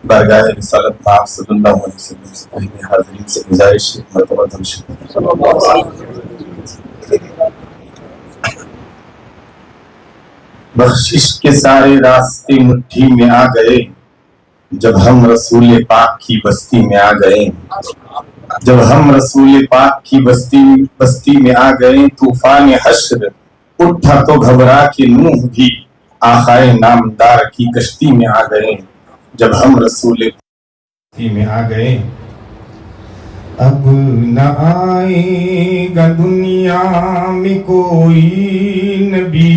بارگاہ رسالت پاک صلی اللہ علیہ وسلم سے پہلے حاضرین سے گزارش ہے مرتبہ درشن بخشش کے سارے راستے مٹھی میں آ گئے جب ہم رسول پاک کی بستی میں آ گئے، جب ہم رسول پاک کی بستی میں آ گئے، طوفان حشر اٹھا تو گھبرا کے نوح بھی آخائے نامدار کی کشتی میں آ گئے، جب ہم رسول بستی میں آ گئے۔ اب نہ آئے گا دنیا میں کوئی نبی،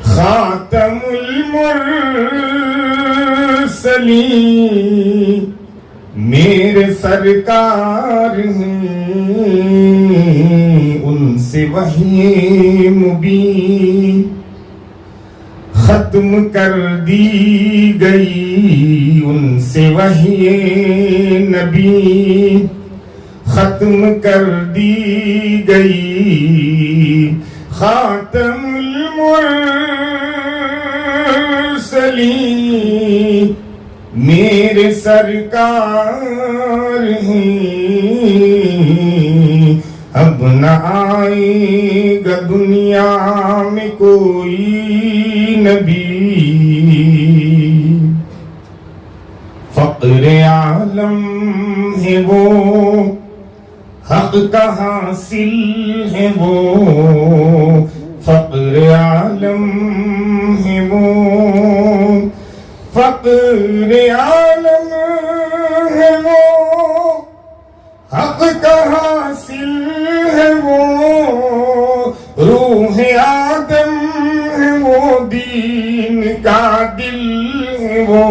خاتم المرسلین میرے سرکار ہیں، ان سے وحی مبین ختم کر دی گئی، ان سے وحی نبی ختم کر دی گئی، خاتم المرسلین میرے سرکار ہیں، اب نہ آئے گا دنیا میں کوئی نبی۔ فقر عالم ہے وہ، حق کا حاصل ہے وہ، فقر عالم ہے وہ، فقر عالم ہے وہ، حق کا حاصل ہے وہ، روح آدم ہے وہ، دین کا دل ہے وہ،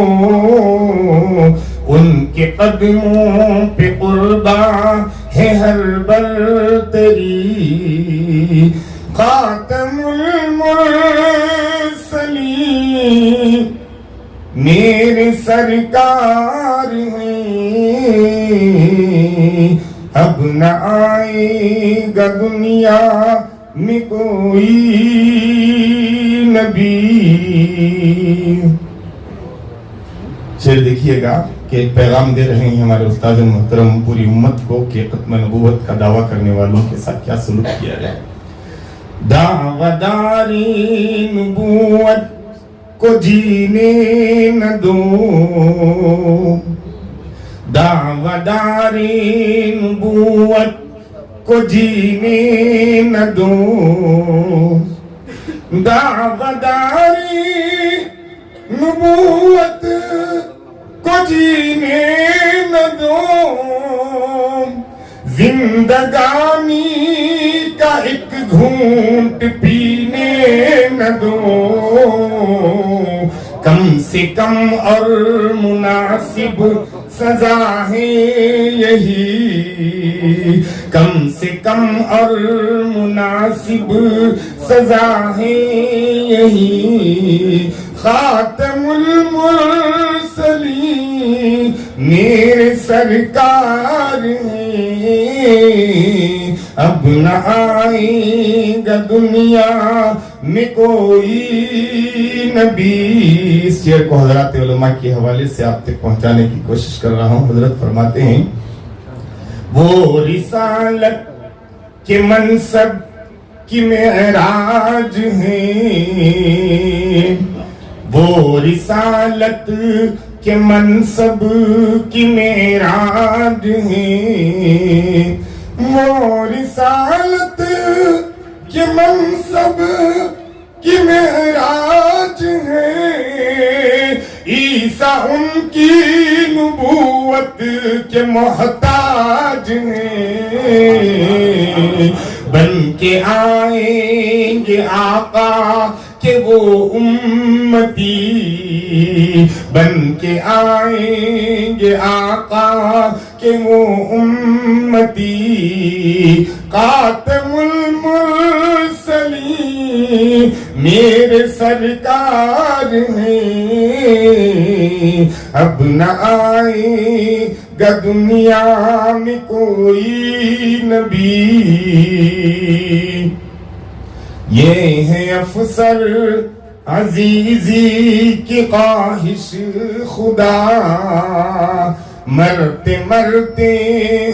ان کے قدموں پہ قرباں ہے ہر برتری، خاتم المرسلین میرے سرکار ہیں، اب نہ آئے گا دنیا میں کوئی نبی۔ شعر دیکھیے گا کہ ایک پیغام دے رہے ہیں ہمارے استاد محترم پوری امت کو کہ ختم نبوت کا دعویٰ کرنے والوں کے ساتھ کیا سلوک کیا جائے۔ دعویداری نبوت کو جینے نہ دو، دعویداری نبوت کو جینے نہ دو، دعویداری نبوت کو جینے نہ دو، زندگانی کا ایک گھونٹ پینے نہ دو، کم سے کم اور مناسب سزا ہے یہی، کم سے کم اور مناسب سزا ہے یہی، خاتم المرسلین میرے سرکار ہیں، اب نہ آئے گا دنیا میں کوئی نبی۔ اس شعر کو حضرات علماء کے حوالے سے آپ تک پہنچانے کی کوشش کر رہا ہوں۔ حضرت فرماتے ہیں وہ رسالت کے منصب کی معراج ہیں، وہ رسالت کے منصب کی معراج ہیں، وہ رسالت کے منصب کی معراج ہے، عیسیٰ ان کی نبوت کے محتاج ہیں، بن کے آئیں گے آقا کہ وہ امتی، بن کے آئیں گے آقا کہ وہ امتی، خاتم المرسلین میرے سرکار ہیں، اب نہ آئے گا دنیا میں کوئی نبی۔ یہ ہے افسر عزیزی کی خواہش خدا، مرتے مرتے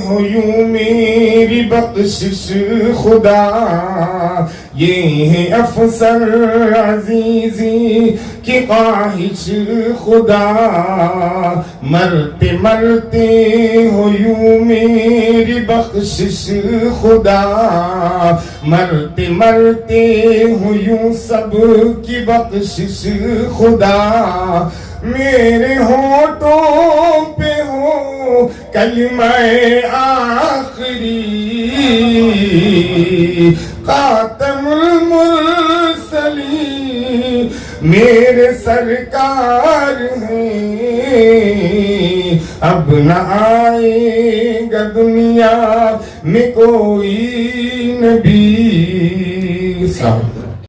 ہو یوں میری بخشش خدا، یہ ہے افسر عزیزی کی خواہش خدا، مرتے مرتے ہو یوں میری بخشش خدا، مرتے مرتے ہو یوں سب کی بخشش خدا، میرے ہونٹوں پہ ہو کلمہ آخری، خاتم المرسلین میرے سرکار ہیں، اب نہ آئے گا دنیا میں کوئی نبی۔